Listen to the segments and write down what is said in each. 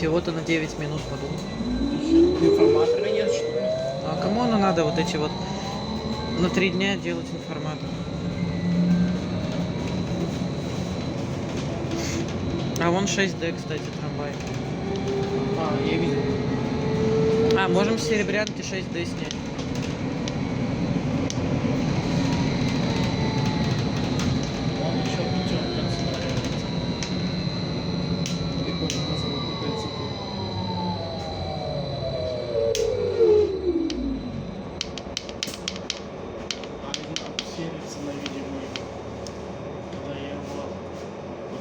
Всего-то на 9 минут подумал. Информатора нет, что ли? А кому оно надо вот эти вот на 3 дня делать информатор? А вон 6D, кстати, трамвай. А, я видел. А, можем с Серебрянки 6D снять. Он еще путем концентрируется. Прикольно, назвал мотоцикл. А один обселится на видимый. Когда я его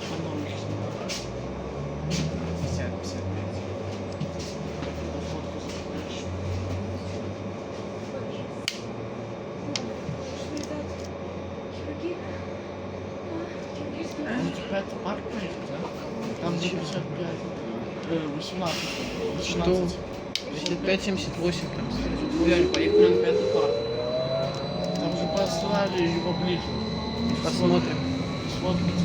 по-новому снимаю. 50-55. Когда фотку заходишь. Ну, типа это парк поедет, да? Там где 55, 18, 16. 55-78 там. Гулять, поехали на 5 парк. Там же послали его ближе. Посмотрим. Сфоткать.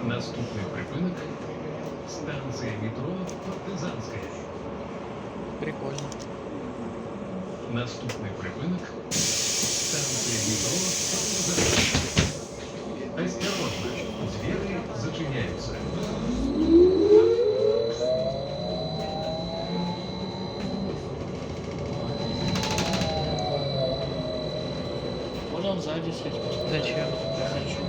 Наступний припинок – станція метро Партизанська. Прикольно. Наступний припинок – станція метро Партизанська. Осторожно, двери зачиняются. Можно он сзади сесть? Зачем? Я хочу.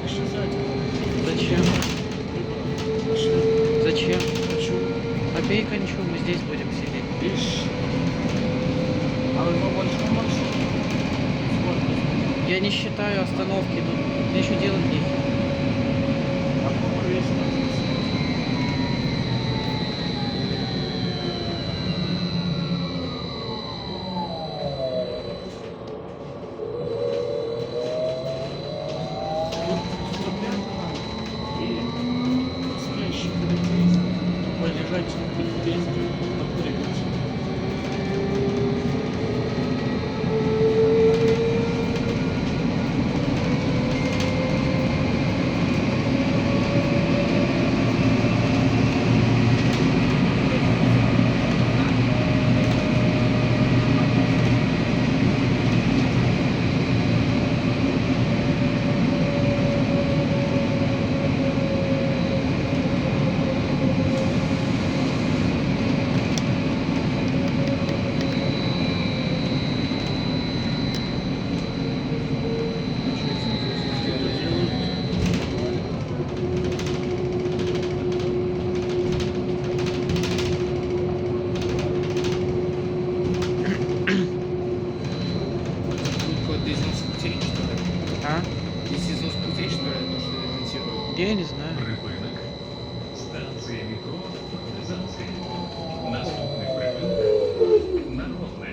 Пошли сзади. Зачем? Пошли. Зачем? Хочу. Побей кончу, мы здесь будем сидеть. Видишь? А вы по большому маршруту? Сколько? Я не считаю остановки, тут мне еще делать нечего. А по весь полежать в действии, покурить. А? Здесь из путей, что ли, то, что ремонтируют? Я не знаю. Припинок – станція метро Партизанська. Наступний припинок – Народне.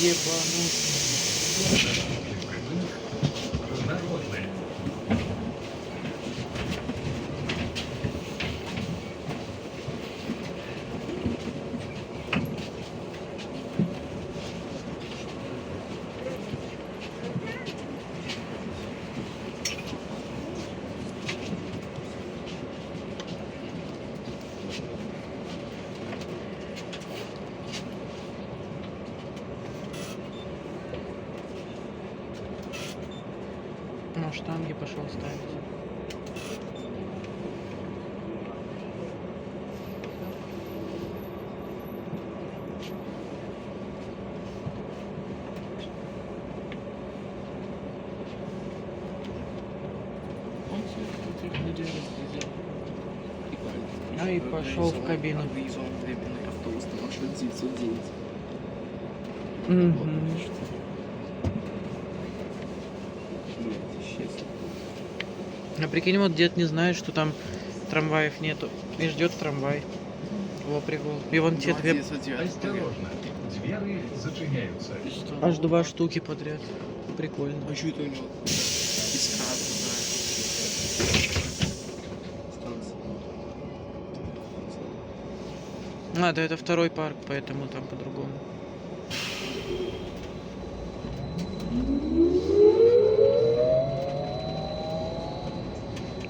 Ебануть. Наступний припинок – Народне. Ну, штанги пошел ставить. Он все, кто их не делает, везде. А и пошел в кабину. Организован временный автобус на маршрут 909. Мгм. Вот что. Блядь, исчез. А прикинь, вот дед не знает, что там трамваев нету. И ждет трамвай. Во прикол. И вон те две, 909. Осторожно. Двери зачиняются. И что? аж два штуки подряд. Прикольно. А что это у него? Искра туда. Станция. А, да, это второй парк, поэтому там по-другому.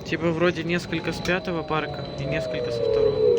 Типа вроде несколько с пятого парка и несколько со второго.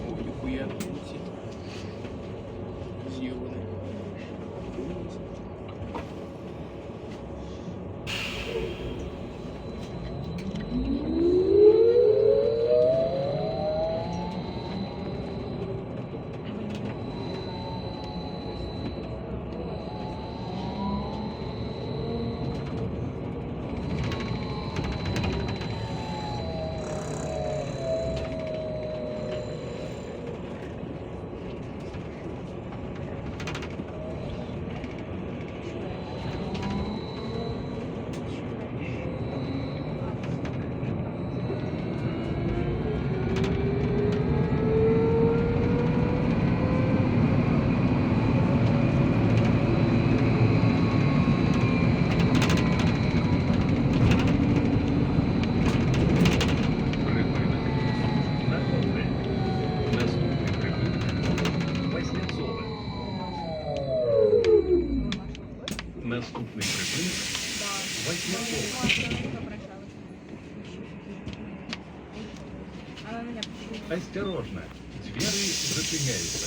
Ой, нихуя летит. Зёбаный. Припинок. На одне. Наступний припинок. Вознецове. Наступний припинок. Вознецове. Осторожно. Двери зачиняются.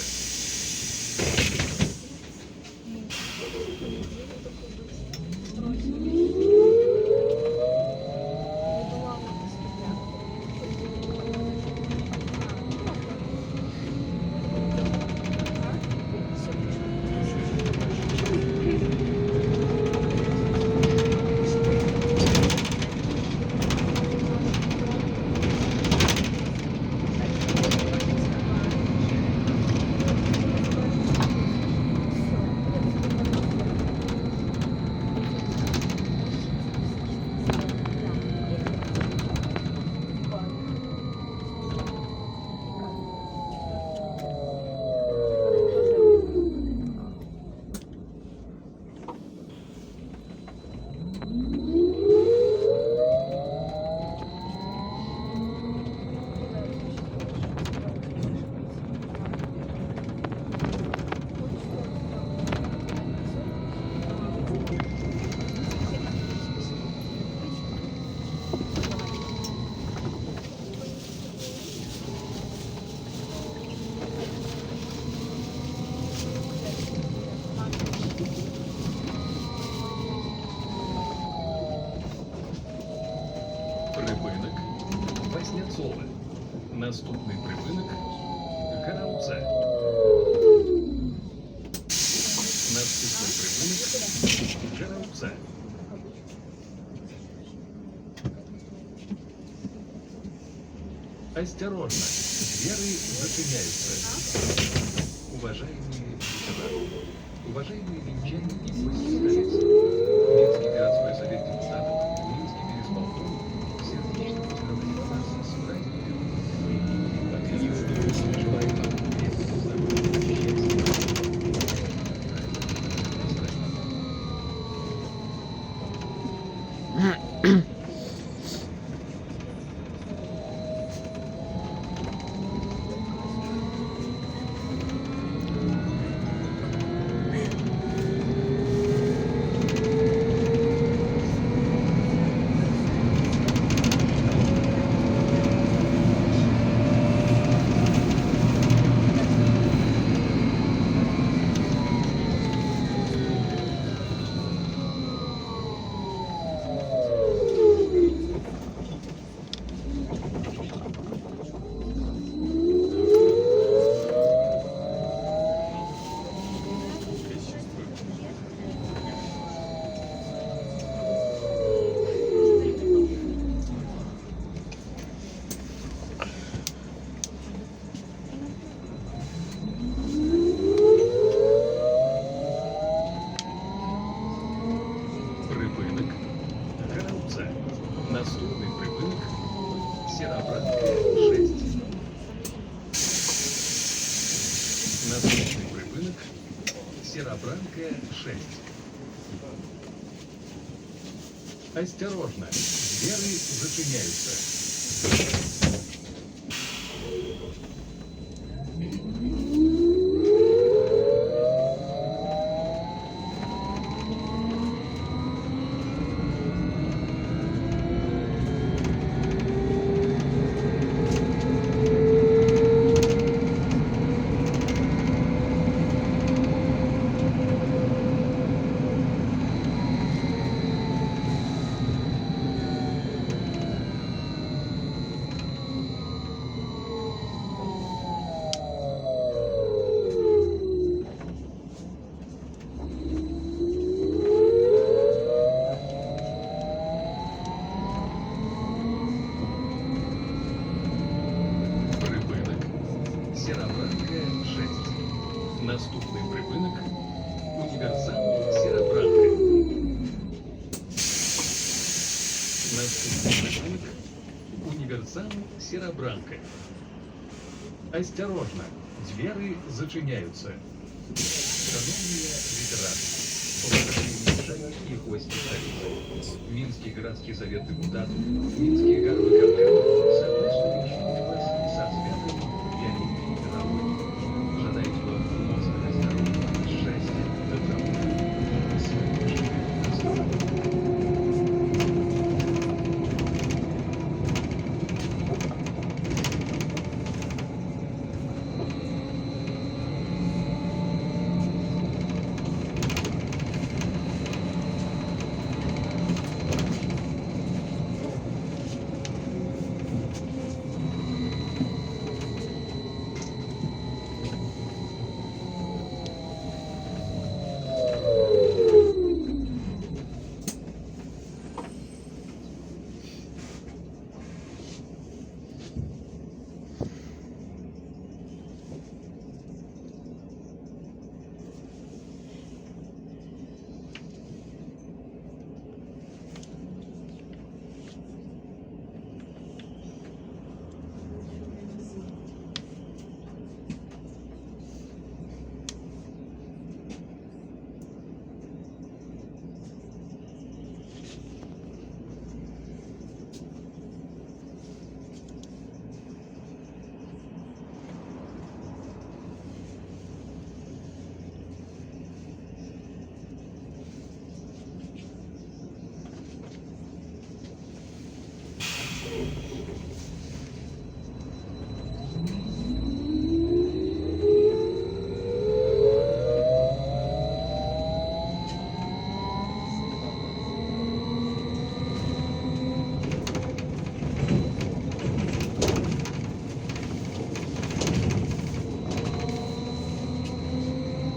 Припинок. Вознецове. Наступний припинок. Гараудзе. Наступний припинок. Гараудзе. Осторожно. Двери зачиняются. Уважаемые ветераны, уважаемые венчане и гости столицы, Минский городской совет депутатов Серобранка 6. Осторожно, двери зачиняются. Припинок. Серобранка 6. Наступний припинок. Універсал Серобранка. Наступний припинок. Універсал Серобранка. Осторожно, двери зачиняються. Шановні ветераны, уважаемые и гости столицы, Минский городский совет депутатов, Минский городской конвент сопутствующий вас со святым Леонидом Мировым. Желаете вам моцного здоровья, счастья, доброты,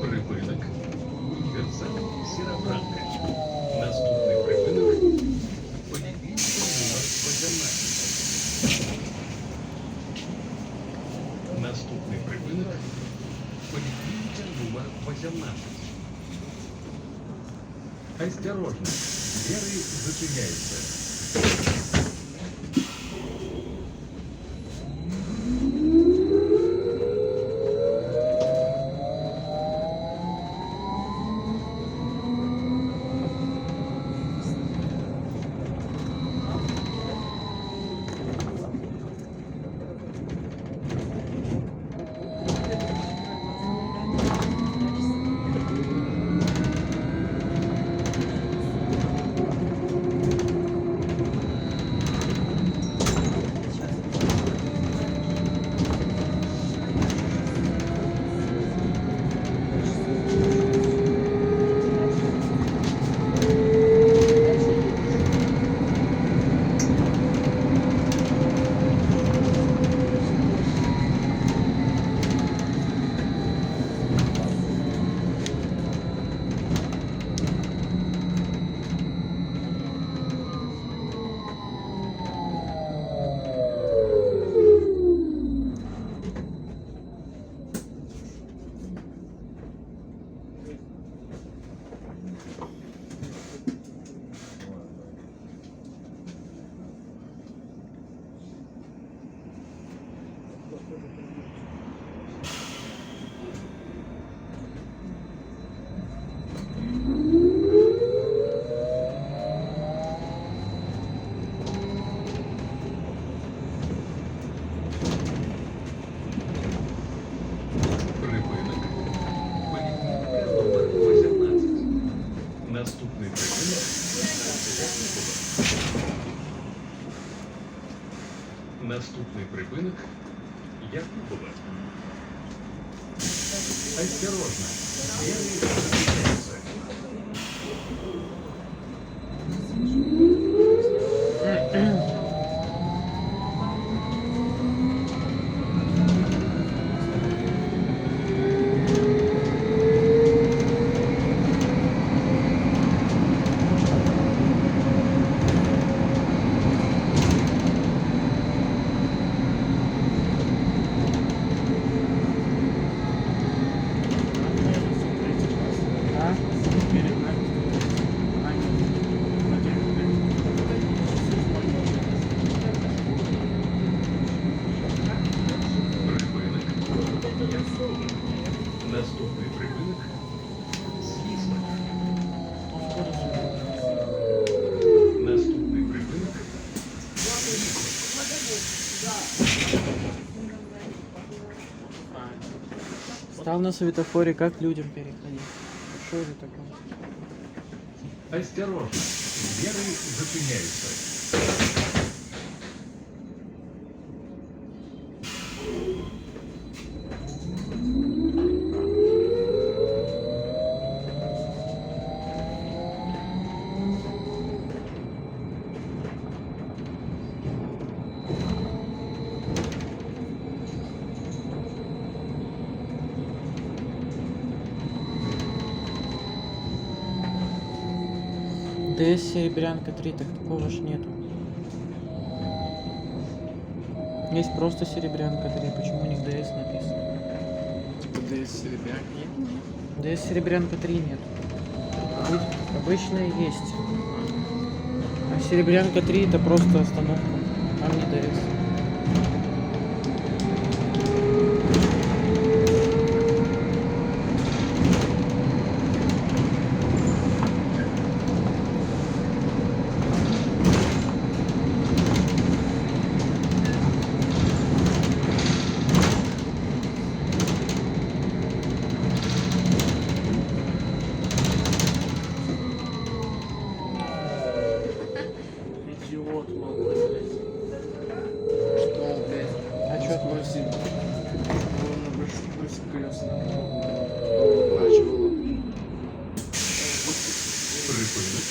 Припинок. Універсал Серобранка. Наступний припинок. Поліклініка номер 18. Наступний припинок. Поліклініка номер 18. Осторожно, двери зачиняються. Наступний припинок Якубове. Осторожно, двери зачиняются. А? Припинок Якубове. Наступний припинок Свісло. Наступний припинок Стал на светофоре, как людям переходить? Что это такое? Осторожно, двери зачиняются. ДС Серебрянка 3, так такого ж нету. Есть просто Серебрянка 3, почему у них ДС написано? Десь серебряк є? ДС Серебрянка 3 нет. Обычная есть. А Серебрянка 3 это просто остановка. Там не ДС. Идиот, малый, блядь. Что, блядь? А чё? Спросим. На большой колеса. Плачивало. Припинок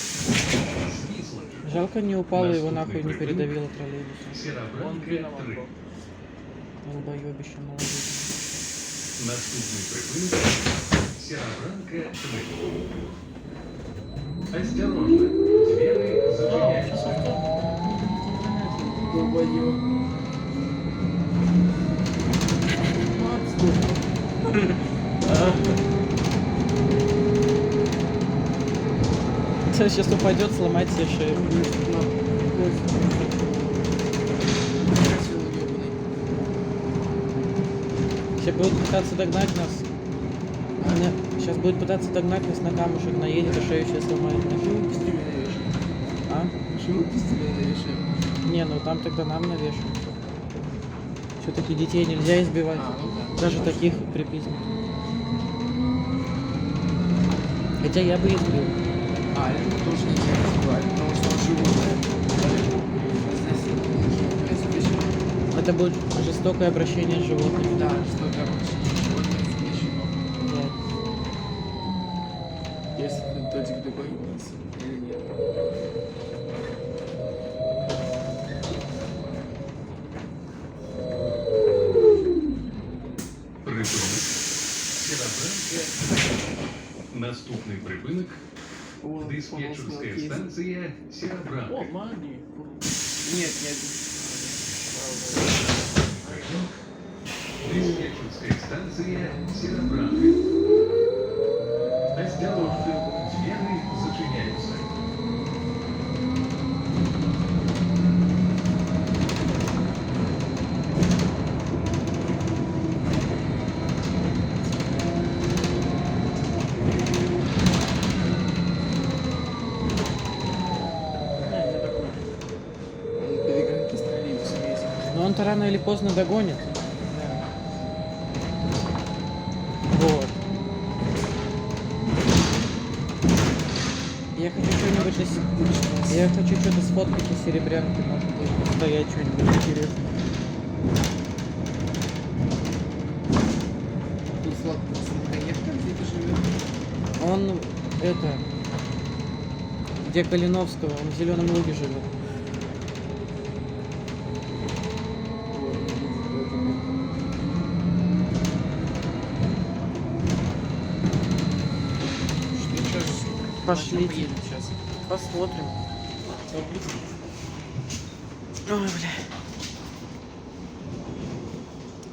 Свісло. Жалко не упало, его Наступный нахуй не припинок. передавило троллейбусом. Он Сєрабранка виноват 3. был. Долбоёбище молодец. Наступний припинок Сєрабранка 3. Осторожно, двери Сейчас зачиняются. авто. Долбоёб. Сейчас упадет, сломать себе шею. Сейчас будут пытаться догнать нас. Сейчас будет пытаться догнать нас на камушек, наедет, а шею сейчас сломает. А? Почему пистолет навешаем? Не, ну там тогда нам навешают. Все-таки детей нельзя избивать. А, ну да. Даже таких припизнут. Хотя я бы избил. А, это тоже нельзя называть, потому что он животное. Здесь Это будет жестокое обращение с животными. да, что там животное запрещено. Да. Если додик договорился или нет. Припинок Сєрабранка. Наступний припинок диспетчерська станція О, Сєрабранка. мани. Нет, нет. Припинок диспетчерська станція Сєрабранка. Осторожно, двери зачиняются. Не такой. Он перегонки троллейбуса ездит. Но он-то рано или поздно догонит. Да. Вот. Я хочу что-нибудь Я хочу что-то сфоткать из серебрянки, может быть, постоять что-нибудь интересное. Тут сладкоежка где-то живет. Он, это, где Калиновского, он в Зеленом Луге живет. Что сейчас? Пошлите. Поедем сейчас. Посмотрим. Ой, бля.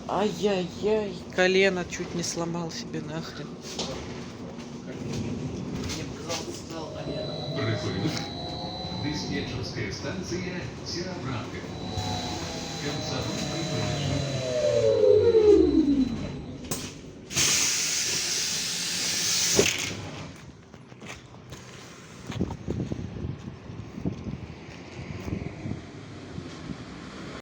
Ай-яй-яй, колено чуть не сломал себе нахрен. Мне показалось, сказал Алена. Прикольно. Диспетчерская станция Серобранка. Комсомольский колледж.